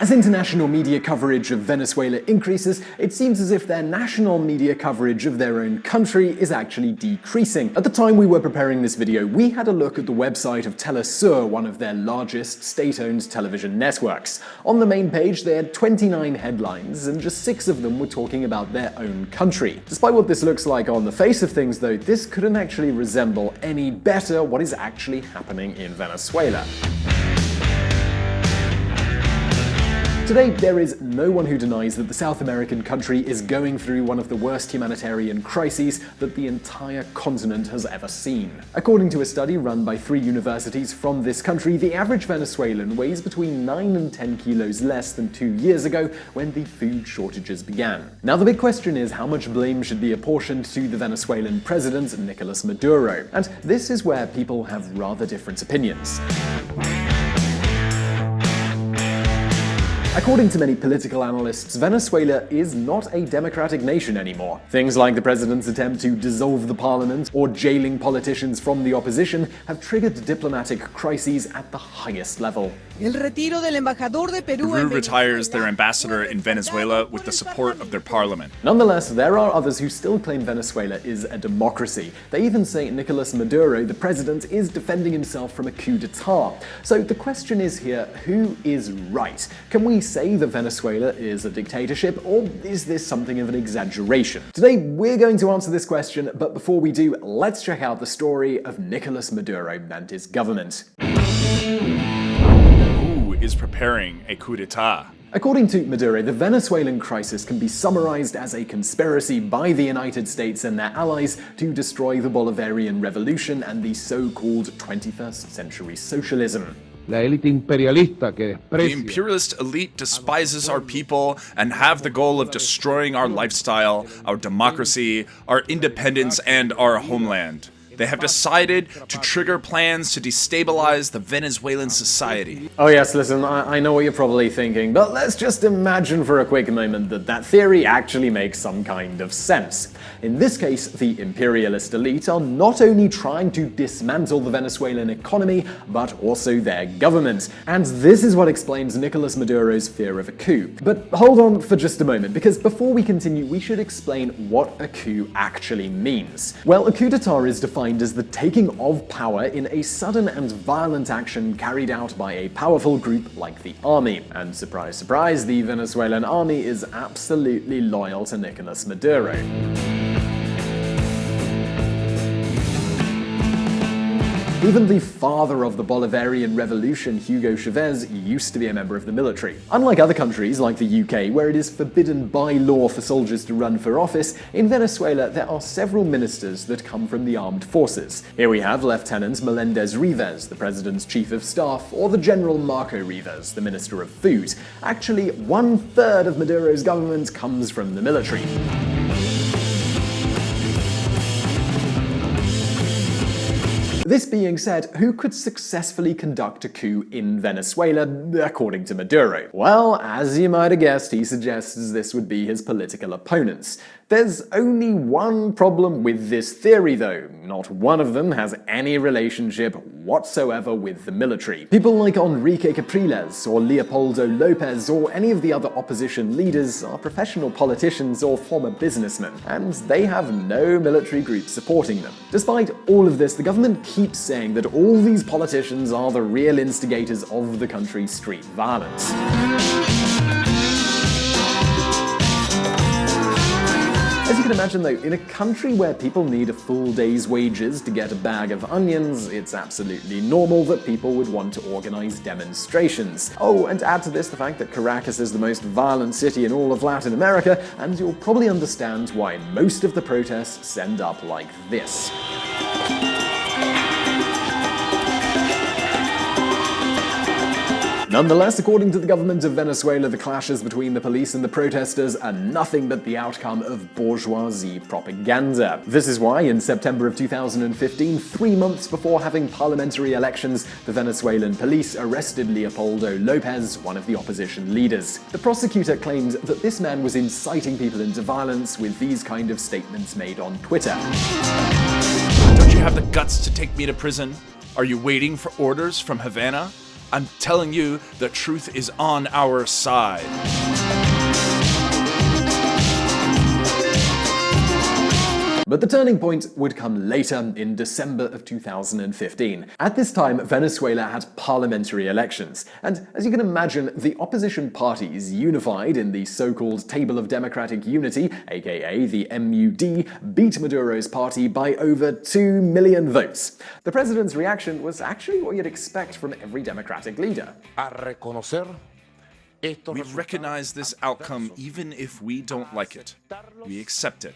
As international media coverage of Venezuela increases, it seems as if their national media coverage of their own country is actually decreasing. At the time we were preparing this video, we had a look at the website of Telesur, one of their largest state-owned television networks. On the main page, they had 29 headlines, and just 6 of them were talking about their own country. Despite what this looks like on the face of things, though, this couldn't actually resemble any better what is actually happening in Venezuela. Today, there is no one who denies that the South American country is going through one of the worst humanitarian crises that the entire continent has ever seen. According to a study run by 3 universities from this country, the average Venezuelan weighs between 9 and 10 kilos less than 2 years ago when the food shortages began. Now, the big question is how much blame should be apportioned to the Venezuelan president, Nicolas Maduro. And this is where people have rather different opinions. According to many political analysts, Venezuela is not a democratic nation anymore. Things like the president's attempt to dissolve the parliament or jailing politicians from the opposition have triggered diplomatic crises at the highest level. Peru retires their ambassador in Venezuela with the support of their parliament. Nonetheless, there are others who still claim Venezuela is a democracy. They even say Nicolas Maduro, the president, is defending himself from a coup d'etat. So the question is here, who is right? Can we say that Venezuela is a dictatorship, or is this something of an exaggeration? Today, we're going to answer this question, but before we do, let's check out the story of Nicolas Maduro and his government. Who is preparing a coup d'etat? According to Maduro, the Venezuelan crisis can be summarized as a conspiracy by the United States and their allies to destroy the Bolivarian Revolution and the so-called 21st century socialism. La élite imperialista que The desprecia. imperialist elite despises our people and have the goal of destroying our lifestyle, our democracy, our independence, and our homeland. They have decided to trigger plans to destabilize the Venezuelan society. Oh yes, listen, I know what you're probably thinking, but let's just imagine for a quick moment that that theory actually makes some kind of sense. In this case, the imperialist elite are not only trying to dismantle the Venezuelan economy, but also their government. And this is what explains Nicolas Maduro's fear of a coup. But hold on for just a moment, because before we continue, we should explain what a coup actually means. Well, a coup d'etat is defined as the taking of power in a sudden and violent action carried out by a powerful group like the army. And surprise, surprise, the Venezuelan army is absolutely loyal to Nicolas Maduro. Even the father of the Bolivarian Revolution, Hugo Chavez, used to be a member of the military. Unlike other countries like the UK, where it is forbidden by law for soldiers to run for office, in Venezuela there are several ministers that come from the armed forces. Here we have Lieutenant Melendez Rivas, the president's chief of staff, or the General Marco Rivas, the minister of food. Actually, 1/3 of Maduro's government comes from the military. This being said, who could successfully conduct a coup in Venezuela, according to Maduro? Well, as you might have guessed, he suggests this would be his political opponents. There's only one problem with this theory, though. Not one of them has any relationship whatsoever with the military. People like Enrique Capriles or Leopoldo Lopez or any of the other opposition leaders are professional politicians or former businessmen, and they have no military group supporting them. Despite all of this, the government keeps saying that all these politicians are the real instigators of the country's street violence. As you can imagine though, in a country where people need a full day's wages to get a bag of onions, it's absolutely normal that people would want to organize demonstrations. Oh, and add to this the fact that Caracas is the most violent city in all of Latin America, and you'll probably understand why most of the protests end up like this. Nonetheless, according to the government of Venezuela, the clashes between the police and the protesters are nothing but the outcome of bourgeoisie propaganda. This is why, in September of 2015, 3 months before having parliamentary elections, the Venezuelan police arrested Leopoldo Lopez, one of the opposition leaders. The prosecutor claimed that this man was inciting people into violence with these kind of statements made on Twitter. Don't you have the guts to take me to prison? Are you waiting for orders from Havana? I'm telling you, the truth is on our side. But the turning point would come later, in December of 2015. At this time, Venezuela had parliamentary elections, and as you can imagine, the opposition parties unified in the so-called Table of Democratic Unity, aka the MUD, beat Maduro's party by over 2 million votes. The president's reaction was actually what you'd expect from every democratic leader. We recognize this outcome even if we don't like it. We accept it.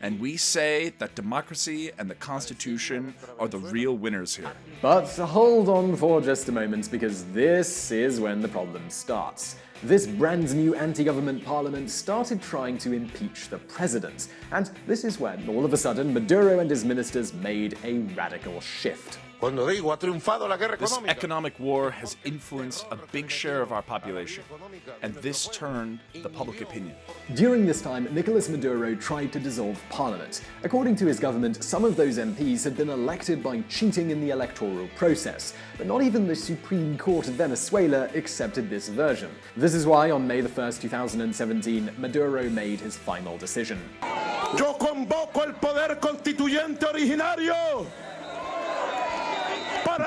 And we say that democracy and the Constitution are the real winners here. But hold on for just a moment, because this is when the problem starts. This brand new anti-government parliament started trying to impeach the president. And this is when, all of a sudden, Maduro and his ministers made a radical shift. This economic war has influenced a big share of our population, and this turned the public opinion. During this time, Nicolas Maduro tried to dissolve parliament. According to his government, some of those MPs had been elected by cheating in the electoral process, but not even the Supreme Court of Venezuela accepted this version. This is why, on May 1st, 2017, Maduro made his final decision. Yo convoco el poder constituyente originario.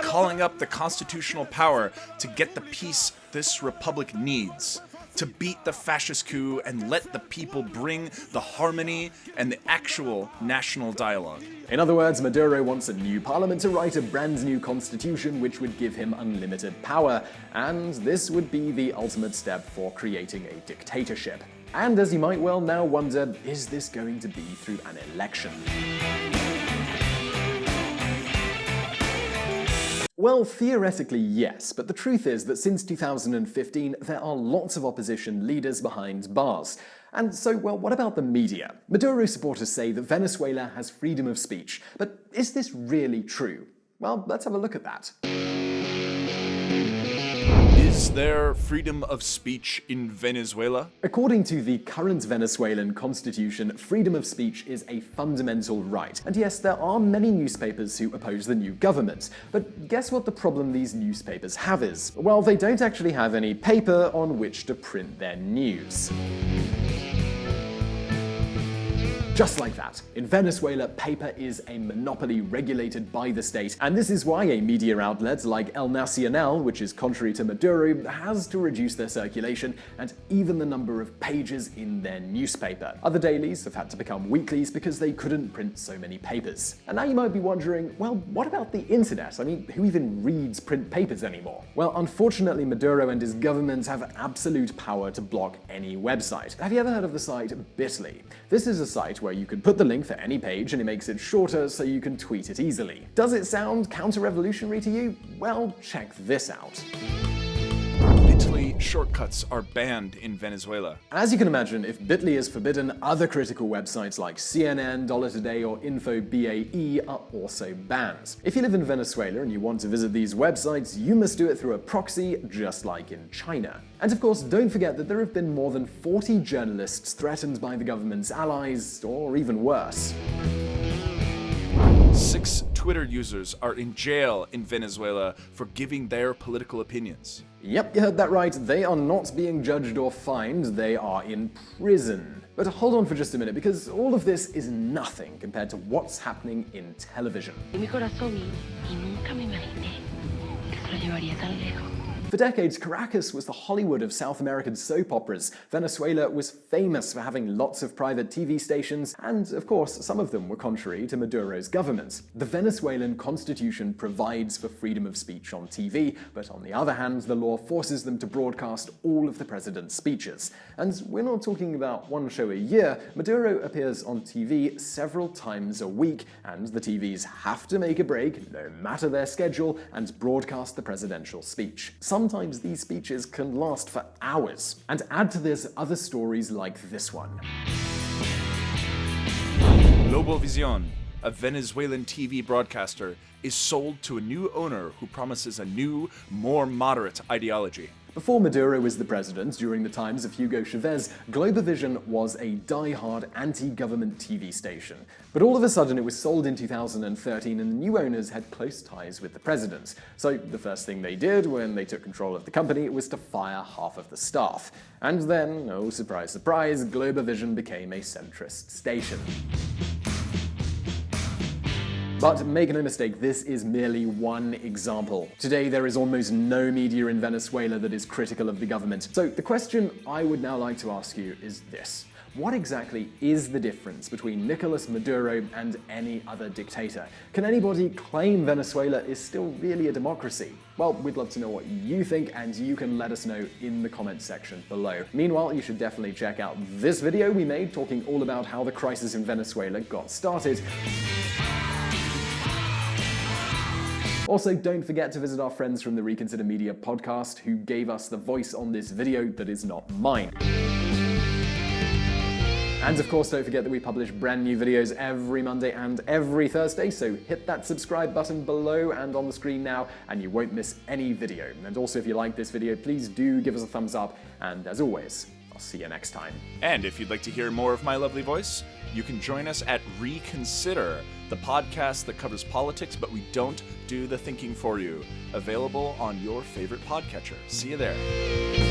Calling up the constitutional power to get the peace this republic needs, to beat the fascist coup and let the people bring the harmony and the actual national dialogue. In other words, Maduro wants a new parliament to write a brand new constitution which would give him unlimited power, and this would be the ultimate step for creating a dictatorship. And as you might well now wonder, is this going to be through an election? Well, theoretically, yes, but the truth is that since 2015, there are lots of opposition leaders behind bars. And so, well, what about the media? Maduro supporters say that Venezuela has freedom of speech, but is this really true? Well, let's have a look at that. Is there freedom of speech in Venezuela? According to the current Venezuelan constitution, freedom of speech is a fundamental right. And yes, there are many newspapers who oppose the new government. But guess what the problem these newspapers have is? Well, they don't actually have any paper on which to print their news. Just like that. In Venezuela, paper is a monopoly regulated by the state, and this is why a media outlet like El Nacional, which is contrary to Maduro, has to reduce their circulation and even the number of pages in their newspaper. Other dailies have had to become weeklies because they couldn't print so many papers. And now you might be wondering, well, what about the internet? I mean, who even reads print papers anymore? Well, unfortunately, Maduro and his government have absolute power to block any website. Have you ever heard of the site Bitly? This is a site where you can put the link for any page and it makes it shorter so you can tweet it easily. Does it sound counter-revolutionary to you? Well, check this out. Bitly shortcuts are banned in Venezuela. As you can imagine, if Bitly is forbidden, other critical websites like CNN, Dollar Today, or InfoBAE are also banned. If you live in Venezuela and you want to visit these websites, you must do it through a proxy, just like in China. And of course, don't forget that there have been more than 40 journalists threatened by the government's allies, or even worse. 6 Twitter users are in jail in Venezuela for giving their political opinions. Yep, you heard that right. They are not being judged or fined, they are in prison. But hold on for just a minute, because all of this is nothing compared to what's happening in television. For decades, Caracas was the Hollywood of South American soap operas. Venezuela was famous for having lots of private TV stations, and of course, some of them were contrary to Maduro's government. The Venezuelan constitution provides for freedom of speech on TV, but on the other hand, the law forces them to broadcast all of the president's speeches. And we're not talking about one show a year. Maduro appears on TV several times a week, and the TVs have to make a break, no matter their schedule, and broadcast the presidential speech. Sometimes these speeches can last for hours. And add to this other stories like this one. Globovision, a Venezuelan TV broadcaster, is sold to a new owner who promises a new, more moderate ideology. Before Maduro was the president, during the times of Hugo Chavez, Globovision was a die-hard anti-government TV station. But all of a sudden it was sold in 2013 and the new owners had close ties with the president. So the first thing they did when they took control of the company was to fire half of the staff. And then, oh surprise surprise, Globovision became a centrist station. But make no mistake, this is merely one example. Today there is almost no media in Venezuela that is critical of the government. So the question I would now like to ask you is this. What exactly is the difference between Nicolas Maduro and any other dictator? Can anybody claim Venezuela is still really a democracy? Well, we'd love to know what you think, and you can let us know in the comments section below. Meanwhile, you should definitely check out this video we made talking all about how the crisis in Venezuela got started. Also, don't forget to visit our friends from the Reconsider Media podcast who gave us the voice on this video that is not mine. And of course, don't forget that we publish brand new videos every Monday and every Thursday, so hit that subscribe button below and on the screen now, and you won't miss any video. And also, if you like this video, please do give us a thumbs up, and as always, I'll see you next time. And if you'd like to hear more of my lovely voice, you can join us at Reconsider, the podcast that covers politics, but we don't do the thinking for you. Available on your favorite podcatcher. See you there.